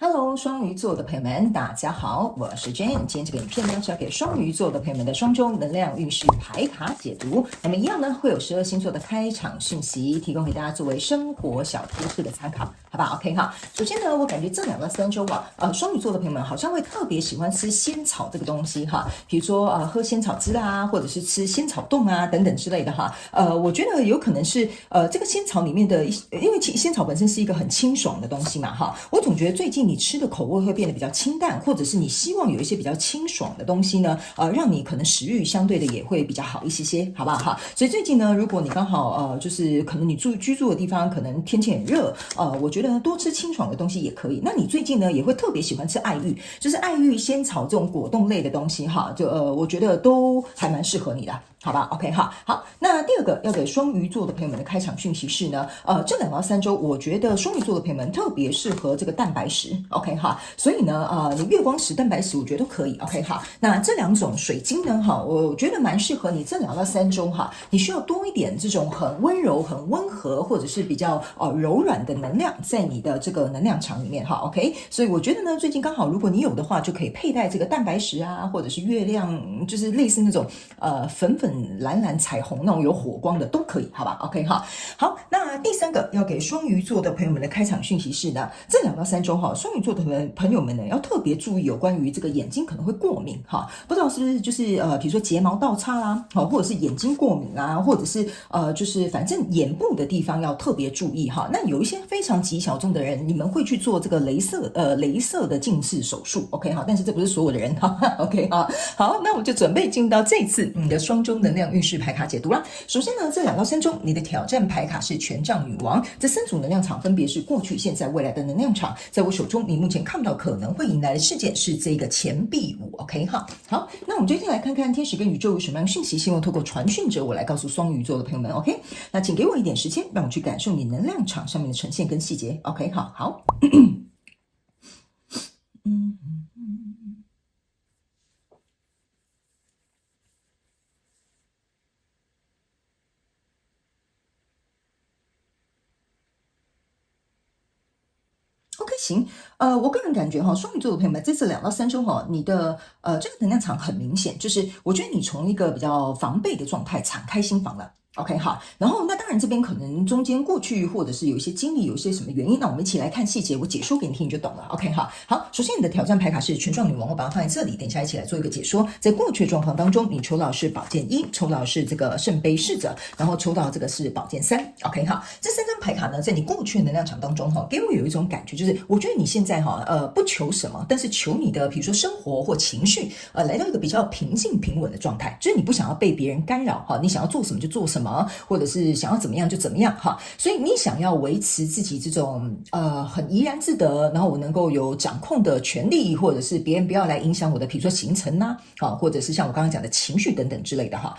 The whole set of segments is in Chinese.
Hello，双鱼座的朋友们，大家好，我是 Jane。今天这个影片呢是要给双鱼座的朋友们的双周能量运势牌卡解读。那么一样呢，会有12星座的开场讯息，提供给大家作为生活小贴士的参考，好不好 ？OK 哈。首先呢，我感觉这2到3周啊，双鱼座的朋友们好像会特别喜欢吃仙草这个东西哈，比如说喝仙草汁啊，或者是吃仙草冻啊等等之类的哈。我觉得有可能是这个仙草里面的因为仙草本身是一个很清爽的东西嘛哈，我总觉得最近你吃的口味会变得比较清淡，或者是你希望有一些比较清爽的东西呢，让你可能食欲相对的也会比较好一些，好不好哈？所以最近呢，如果你刚好就是可能你居住的地方可能天气很热，我觉得多吃清爽的东西也可以。那你最近呢也会特别喜欢吃爱玉，就是爱玉、仙草这种果冻类的东西哈，就我觉得都还蛮适合你的。好吧 ，OK 哈，好，那第二个要给双鱼座的朋友们的开场讯息是呢，这2到3周，我觉得双鱼座的朋友们特别适合这个蛋白石 ，OK 哈，所以呢，你月光石、蛋白石我觉得都可以 ，OK 哈，那这2种水晶呢，哈，我觉得蛮适合你这2到3周哈，你需要多一点这种很温柔、很温和，或者是比较柔软的能量在你的这个能量场里面哈 ，OK， 所以我觉得呢，最近刚好如果你有的话，就可以佩戴这个蛋白石啊，或者是月亮，就是类似那种粉蓝蓝彩虹那种有火光的都可以，好吧 ？OK 哈，好，那第3个要给双鱼座的朋友们的开场讯息是呢，这2到3周哈，双鱼座的朋友们呢要特别注意有关于这个眼睛可能会过敏哈，不知道是不是就是比如说睫毛倒插啦，或者是眼睛过敏啊，或者是就是反正眼部的地方要特别注意哈。那有一些非常极小众的人，你们会去做这个雷射的近视手术 ，OK 哈，但是这不是所有的人哈 ，OK 哈，好，那我们就准备进到这次你的双周能量运势牌卡解读啦。首先呢，这2到3周你的挑战牌卡是权杖女王，这3组能量场分别是过去、现在、未来的能量场。在我手中，你目前看不到可能会迎来的事件是这个钱币五 ，OK 哈。好，那我们接下来看看天使跟宇宙有什么样的讯息，希望透过传讯者我来告诉双鱼座的朋友们 ，OK？ 那请给我一点时间，让我去感受你能量场上面的呈现跟细节 ，OK？ 好。OK， 行，我个人感觉哈，双鱼座的朋友们，在这2到3周哈，你的这个能量场很明显，就是我觉得你从一个比较防备的状态敞开心房了。OK 好，然后那当然这边可能中间过去或者是有一些经历，有一些什么原因，那我们一起来看细节，我解说给你听你就懂了。OK 好，好，首先你的挑战牌卡是权杖女王，我把它放在这里，等一下一起来做一个解说。在过去的状况当中，你抽到的是宝剑1，抽到的是这个圣杯侍者，然后抽到这个是宝剑3。OK 好，这3张牌卡呢，在你过去的能量场当中哈，给我有一种感觉，就是我觉得你现在哈不求什么，但是求你的比如说生活或情绪来到一个比较平静平稳的状态，就是你不想要被别人干扰哈，你想要做什么就做什么。或者是想要怎么样就怎么样哈，所以你想要维持自己这种很怡然自得，然后我能够有掌控的权利，或者是别人不要来影响我的，比如说行程呐，或者是像我刚刚讲的情绪等等之类的哈，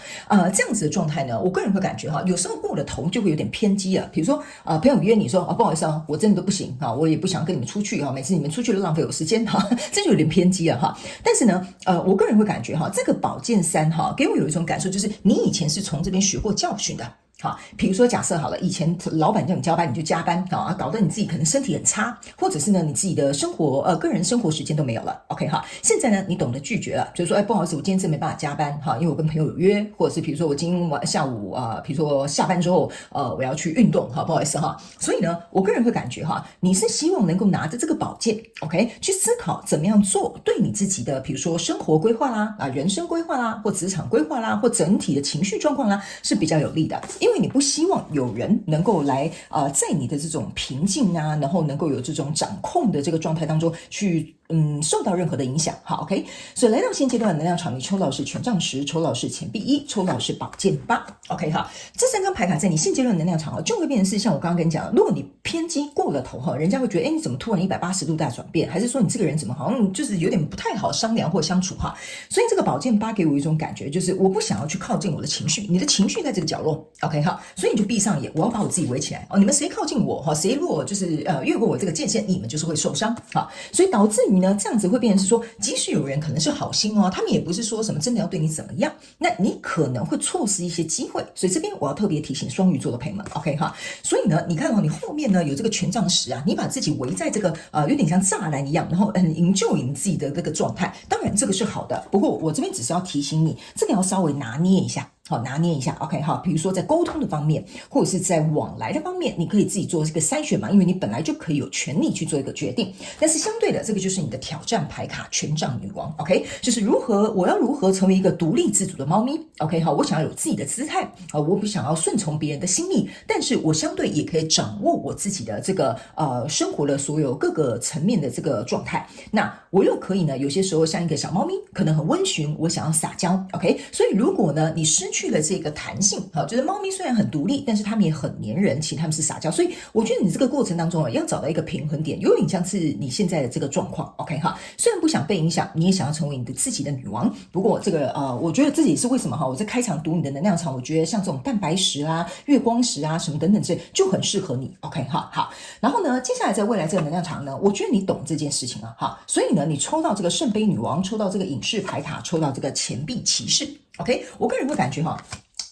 这样子的状态呢，我个人会感觉哈，有时候过了头就会有点偏激了。比如说朋友约你说不好意思啊，我真的都不行啊，我也不想跟你们出去哈，每次你们出去都浪费我时间哈，这就有点偏激了哈。但是呢，我个人会感觉哈，这个宝剑3哈，给我有一种感受，就是你以前是从这边学过教训的。好，比如说假设好了，以前老板叫你加班你就加班啊，搞得你自己可能身体很差，或者是呢你自己的生活个人生活时间都没有了 ，OK 哈。现在呢你懂得拒绝了，就是说不好意思，我今天真没办法加班哈，因为我跟朋友有约，或者是比如说我今天下午比如说下班之后我要去运动哈，不好意思哈。所以呢，我个人会感觉哈，你是希望能够拿着这个宝剑 ，OK， 去思考怎么样做对你自己的比如说生活规划啦人生规划啦，或职场规划啦，或整体的情绪状况啦是比较有利的。因为你不希望有人能够来在你的这种平静啊，然后能够有这种掌控的这个状态当中去受到任何的影响。好 ，OK， 所以来到现阶段的能量场，你抽到的是权杖10，抽到的是钱币1，抽到的是宝剑8。OK 哈，这3张牌卡在你现阶段的能量场就会变成是像我刚刚跟你讲，如果你偏激过了头哈，人家会觉得你怎么突然180度大转变，还是说你这个人怎么好像就是有点不太好商量或相处哈。所以这个宝剑8给我一种感觉，就是我不想要去靠近我的情绪，你的情绪在这个角落 ，OK 哈，所以你就闭上眼，我要把我自己围起来哦。你们谁靠近我哈，谁如果就是越过我这个界限，你们就是会受伤哈。所以导致于呢，这样子会变成是说，即使有人可能是好心哦，他们也不是说什么真的要对你怎么样，那你可能会错失一些机会。所以这边我要特别提醒双鱼座的朋友们 ，OK 哈。所以呢，你看哦，你后面呢有这个权杖10啊，你把自己围在这个有点像栅栏一样，然后很enjoy你自己的这个状态。当然这个是好的，不过我这边只是要提醒你，这个要稍微拿捏一下。好，拿捏一下 ，OK 哈。比如说在沟通的方面，或者是在往来的方面，你可以自己做这个筛选嘛，因为你本来就可以有权利去做一个决定。但是相对的，这个就是你的挑战牌卡权杖女王 ，OK， 就是我要如何成为一个独立自主的猫咪 ，OK 好，我想要有自己的姿态啊，我不想要顺从别人的心意，但是我相对也可以掌握我自己的这个生活的所有各个层面的这个状态。那我又可以呢，有些时候像一个小猫咪，可能很温驯，我想要撒娇 ，OK， 所以如果呢你失去了这个弹性，好，就是猫咪虽然很独立，但是它们也很粘人，其实它们是撒娇，所以我觉得你这个过程当中要找到一个平衡点，有点像是你现在的这个状况 ，OK 哈，虽然不想被影响，你也想要成为你的自己的女王，不过这个我觉得自己是为什么哈，我在开场读你的能量场，我觉得像这种蛋白石啊、月光石啊什么等等之类就很适合你 ，OK 哈，好，然后呢，接下来在未来这个能量场呢，我觉得你懂这件事情了哈，所以呢，你抽到这个圣杯女王，抽到这个隐士牌卡，抽到这个钱币骑士 ，OK， 我个人会感觉哈。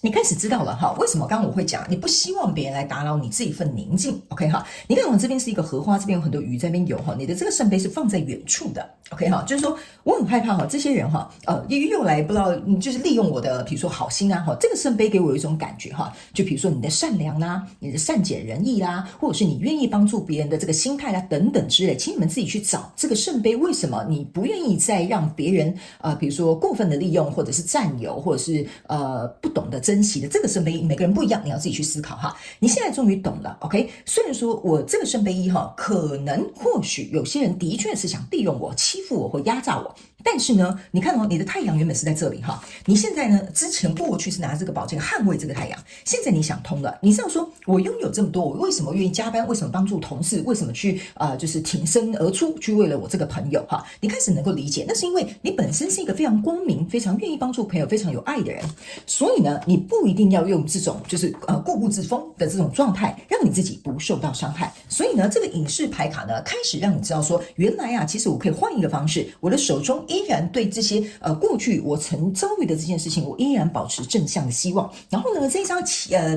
你开始知道了哈，为什么刚刚我会讲，你不希望别人来打扰你这一份宁静 ，OK 哈？你看我这边是一个荷花，这边有很多鱼在那边游哈，你的这个圣杯是放在远处的 ，OK 哈？就是说我很害怕哈，这些人哈，又来不知道，就是利用我的，比如说好心啊哈，这个圣杯给我有一种感觉哈，就比如说你的善良啦，你的善解人意啦，或者是你愿意帮助别人的这个心态啦等等之类，请你们自己去找这个圣杯，为什么你不愿意再让别人比如说过分的利用，或者是占有，或者是不懂得珍惜的这个圣杯一，每个人不一样，你要自己去思考哈。你现在终于懂了 ，OK？ 虽然说我这个圣杯一哈，可能或许有些人的确是想利用我、欺负我或压榨我。但是呢，你看哦，你的太阳原本是在这里哈，你现在呢，之前过去是拿这个宝剑捍卫这个太阳，现在你想通了，你知道说，我拥有这么多，我为什么愿意加班？为什么帮助同事？为什么去就是挺身而出，去为了我这个朋友哈？你开始能够理解，那是因为你本身是一个非常光明、非常愿意帮助朋友、非常有爱的人，所以呢，你不一定要用这种就是固步自封的这种状态，让你自己不受到伤害。所以呢，这个隐士牌卡呢，开始让你知道说，原来啊，其实我可以换一个方式，我的手中依然对这些过去我曾遭遇的这件事情，我依然保持正向的希望。然后呢，这一张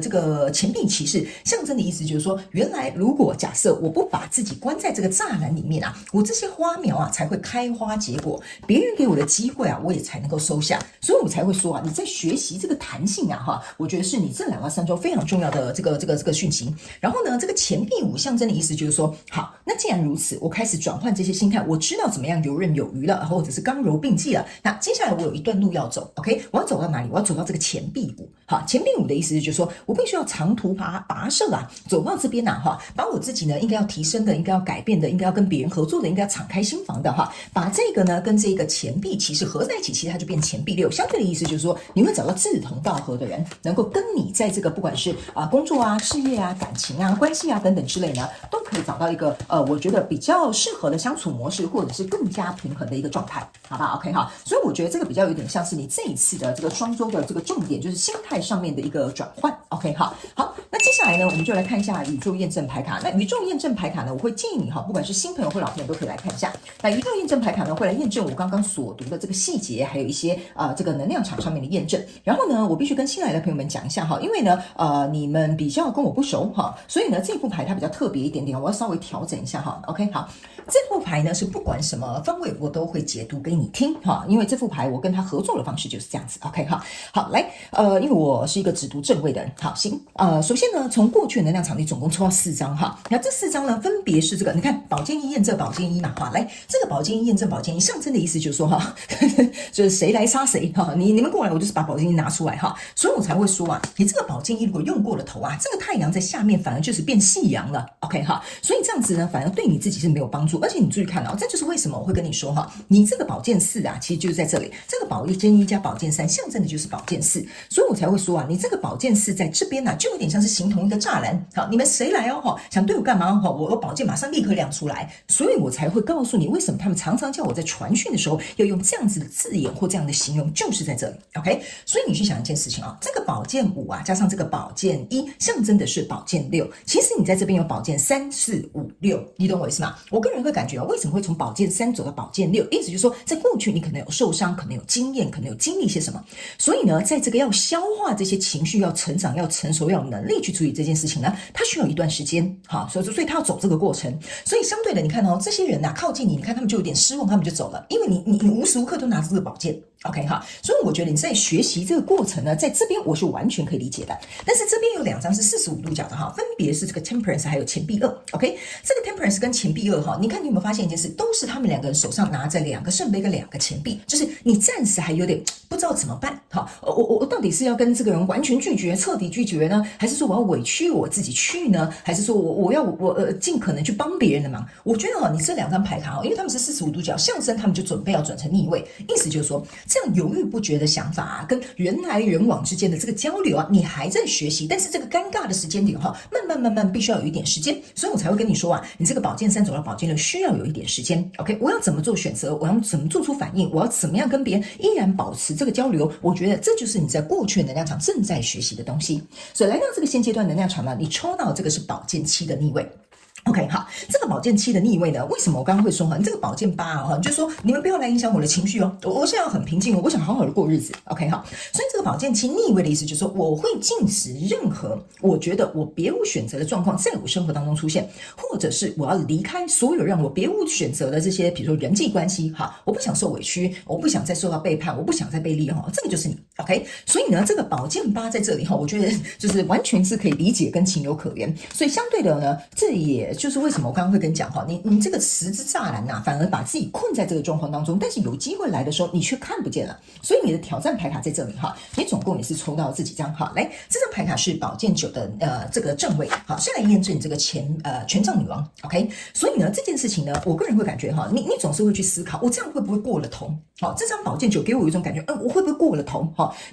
这个钱币骑士象征的意思就是说，原来如果假设我不把自己关在这个栅栏里面啊，我这些花苗啊才会开花结果，别人给我的机会啊，我也才能够收下。所以我才会说啊，你在学习这个弹性啊哈，我觉得是你这2到3周非常重要的这个讯息。然后呢，这个钱币5象征的意思就是说，好，那既然如此，我开始转换这些心态，我知道怎么样游刃有余了，或者是刚柔并济了。那接下来我有一段路要走 ，OK， 我要走到哪里？我要走到这个钱币5。好，钱币5的意思就是说我必须要长途跋涉啊，走到这边啊哈，把我自己呢应该要提升的，应该要改变的，应该要跟别人合作的，应该要敞开心房的哈，把这个呢跟这个钱币其实合在一起，其实它就变钱币6。相对的意思就是说，你会找到志同道合的人，能够跟你在这个不管是工作啊、事业啊、感情啊、关系啊等等之类呢，都可以找到一个我觉得比较适合的相处模式，或者是更加平衡的一个状态，好吧 ？OK 哈，所以我觉得这个比较有点像是你这一次的这个双周的这个重点，就是心态上面的一个转换。OK 哈，好，那接下来呢，我们就来看一下宇宙验证牌卡。那宇宙验证牌卡呢，我会建议你哈，不管是新朋友或老朋友都可以来看一下。那宇宙验证牌卡呢，会来验证我刚刚所读的这个细节，还有一些这个能量场上面的验证。然后呢，我必须跟新来的朋友们讲一下哈，因为呢你们比较跟我不熟哈，所以呢这副牌它比较特别一点点，我要稍微调整一下哈。OK 好，这副牌呢是不管什么方位我都会解读给你听哈，因为这副牌我跟他合作的方式就是这样子。OK 哈，好来因为我是一个只读正位的人，好行首先呢从过去的能量场里总共抽到4张哈，那这4张呢分别是这个你看宝剑1验证宝剑1嘛哈，来这个宝剑1验证宝剑1象征的意思就是说哈，就是谁来杀谁哈，你们过来我就是把宝剑1拿出来哈，所以我才会说啊，你这个宝剑1如果用过了头啊，这个太阳在下面反而就是变夕阳了 OK 哈，所以这样子呢反而对你自己是没有帮助，而且你注意看哦，这就是为什么我会跟你说哈，你这个宝剑4啊其实就是在这里，这个宝剑1加宝剑3象征的就是宝剑4，所以我才会说啊，你这个宝剑4在这边啊就有点像是形同一个栅栏，好，你们谁来哦想对我干嘛我宝剑马上立刻亮出来，所以我才会告诉你为什么他们常常叫我在传讯的时候要用这样子的字眼或这样的形容，就是在这里 OK， 所以你去想一件事情啊，这个宝剑5啊加上这个宝剑1象征的是宝剑6，其实你在这边有宝剑3、4、5、6，你懂我意思吗？我个人会感觉为为什么会从宝剑3走到宝剑6？意思就是说，在过去你可能有受伤，可能有经验，可能有经历些什么，所以呢，在这个要消化这些情绪、要成长、要成熟、要有能力去处理这件事情呢，它需要一段时间，好，所以他要走这个过程。所以相对的，你看这些人靠近你，你看他们就有点失望，他们就走了，因为你无时无刻都拿着这个宝剑。OK 哈，所以我觉得你在学习这个过程呢，在这边我是完全可以理解的。但是这边有2张是45度角的哈，分别是这个 Temperance 还有钱币2。OK， 这个 Temperance 跟钱币2哈，你看你有没有发现一件事，都是他们2个人手上拿着2个圣杯跟2个钱币，就是你暂时还有点不知道怎么办。好，我到底是要跟这个人完全拒绝、彻底拒绝呢，还是说我要委屈我自己去呢，还是说我要尽可能去帮别人的忙？我觉得你这2张牌卡因为他们是45度角，象征他们就准备要转成逆位，意思就是说。这样犹豫不决的想法跟人来人往之间的这个交流你还在学习，但是这个尴尬的时间点慢慢必须要有一点时间，所以我才会跟你说你这个宝剑3走到宝剑6需要有一点时间。OK， 我要怎么做选择？我要怎么做出反应？我要怎么样跟别人依然保持这个交流？我觉得这就是你在过去的能量场正在学习的东西。所以来到这个现阶段能量场呢，你抽到这个是宝剑7的逆位。OK， 好，这个宝剑7的逆位呢，为什么我刚刚会说你这个宝剑8就是说你们不要来影响我的情绪我现在要很平静我想好好的过日子。OK， 好，所以这个宝剑7逆位的意思就是说，我会禁止任何我觉得我别无选择的状况在我生活当中出现，或者是我要离开所有让我别无选择的这些，比如说人际关系我不想受委屈，我不想再受到背叛，我不想再被利用这个就是你。OK， 所以呢，这个宝剑8在这里我觉得就是完全是可以理解跟情有可原。所以相对的呢，这也就是为什么我刚刚会跟你讲你这个十字栅栏反而把自己困在这个状况当中，但是有机会来的时候你却看不见了。所以你的挑战牌卡在这里你总共也是抽到这几张来，这张牌卡是宝剑9的这个正位是来验证这个权杖女王。OK， 所以呢这件事情呢，我个人会感觉你总是会去思考，我这样会不会过了头？这张宝剑9给我有一种感觉，我会不会过了头？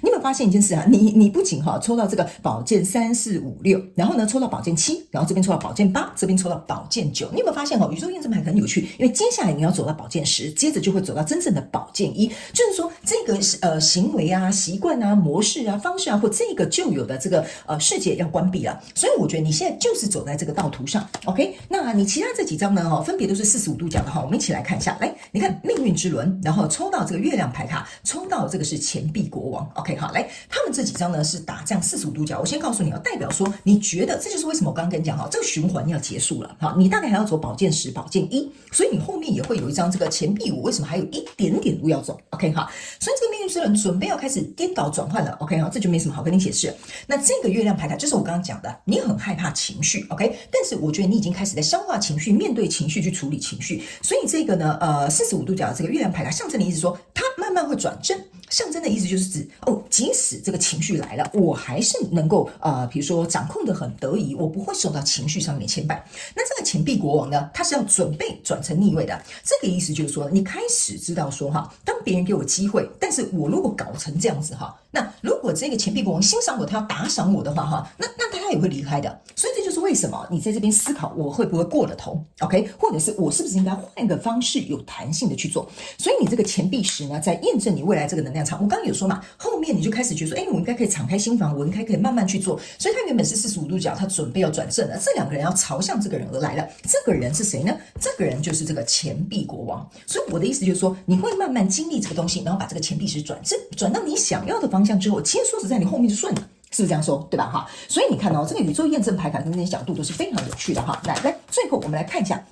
你有没有发现一件事你不仅抽到这个宝剑3、4、5、6，然后呢抽到宝剑7，然后这边抽到宝剑8，这边抽到宝剑9，你有没有发现宇宙验证牌很有趣？因为接下来你要走到宝剑10，接着就会走到真正的宝剑1，就是说这个行为习惯模式方式或这个旧有的这个世界要关闭了。所以我觉得你现在就是走在这个道途上。OK， 那你其他这几张呢分别都是45度角的我们一起来看一下。来，你看命运之轮，然后抽到这个月亮牌卡，抽到这个是钱币国王。OK， 好，来，他们这几张呢是打这样45度角。我先告诉你代表说你觉得这就是为什么我刚刚跟你讲这个循环要结束了。你大概还要走宝剑10、宝剑1，所以你后面也会有一张这个钱币5，为什么还有一点点路要走 ？OK， 好，所以这个命运之轮准备要开始颠倒转换了。OK， 好，这就没什么好跟你解释了。那这个月亮牌卡就是我刚刚讲的，你很害怕情绪 ，OK， 但是我觉得你已经开始在消化情绪，面对情绪，去处理情绪。所以这个呢，45度角的这个月亮牌卡象征的意思说，它慢慢会转正。象征的意思就是指即使这个情绪来了，我还是能够比如说掌控得很得宜，我不会受到情绪上面牵绊。那这个钱币国王呢，他是要准备转成逆位的。这个意思就是说，你开始知道说当别人给我机会，但是我如果搞成这样子那如果这个钱币国王欣赏我，他要打赏我的话那他也会离开的。所以这就是为什么你在这边思考我会不会过了头 ，OK， 或者是我是不是应该换个方式，有弹性的去做。所以你这个钱币10呢，在验证你未来这个能量场。我刚刚有说嘛，后面你就开始觉得说，我应该可以敞开心房，我应该可以慢慢去做。所以他原本是45度角，他准备要转正了，这2个人要朝向这个人而来了。这个人是谁呢？这个人就是这个钱币国王。所以我的意思就是说，你会慢慢经历这个东西，然后把这个钱币10转正，转到你想要的方向之后，其实说实在，你后面就顺了。是不是这样说，对吧？所以你看这个宇宙验证牌卡跟这些角度都是非常有趣的来，最后我们来看一下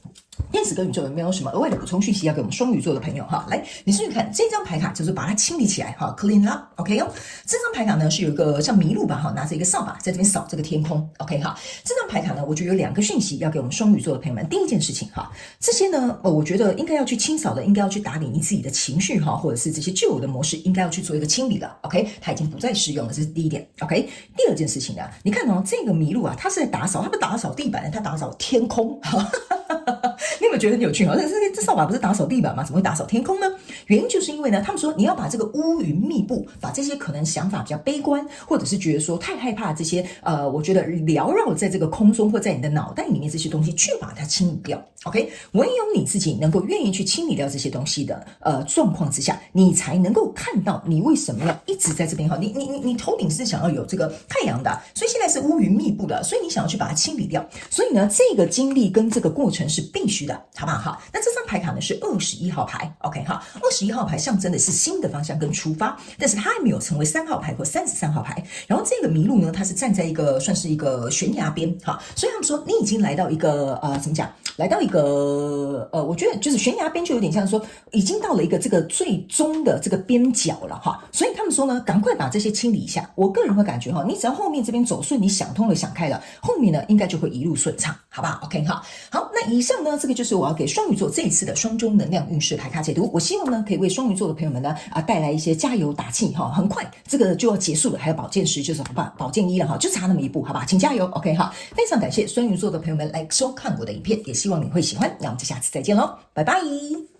天使跟宇宙有没有什么额外的补充讯息要给我们双鱼座的朋友来，你试试看这张牌卡，就是把它清理起来clean up。 OK 这张牌卡呢是有一个像麋鹿吧拿着一个扫把在这边扫这个天空。 OK 这张牌卡呢，我觉得有2个讯息要给我们双鱼座的朋友们。第一件事情这些呢我觉得应该要去清扫的，应该要去打理你自己的情绪或者是这些旧有的模式，应该要去做一个清理了。 OK， 它已经不再适用了，这是第一点。 OK， 第二件事情呢，你看这个麋鹿它是在打扫，它不打扫地板，它打扫天空你有没有觉得很有趣这扫把不是打扫地板吗？怎么会打扫天空呢？原因就是因为呢，他们说你要把这个乌云密布，把这些可能想法比较悲观，或者是觉得说太害怕这些我觉得缭绕在这个空中或在你的脑袋里面这些东西，去把它清理掉。 OK， 唯有你自己能够愿意去清理掉这些东西的状况之下，你才能够看到你为什么要一直在这边你头顶是想要有这个太阳的，所以现在是乌云密布的，所以你想要去把它清理掉。所以呢，这个经历跟这个过程成是必须的，好不好？好，那这张牌卡呢是21号牌 ，OK 哈，21号牌象征的是新的方向跟出发，但是它还没有成为3号牌或33号牌。然后这个麋鹿呢，它是站在一个算是一个悬崖边，哈，所以他们说你已经来到一个怎么讲？来到一个我觉得就是悬崖边，就有点像说已经到了一个这个最终的这个边角了哈。所以他们说呢，赶快把这些清理一下。我个人会感觉哈，你只要后面这边走顺，你想通了想开了，后面呢应该就会一路顺畅，好不好 ？OK 哈。好，那以上呢，这个就是我要给双鱼座这一次的双周能量运势牌卡解读。我希望呢，可以为双鱼座的朋友们呢带来一些加油打气哈。很快这个就要结束了，还有宝剑10就是好吧，宝剑1了哈，就差那么一步，好吧，请加油 OK 哈。非常感谢双鱼座的朋友们来收看我的影片，也希望你会喜欢。那我们就下次再见喽，拜拜。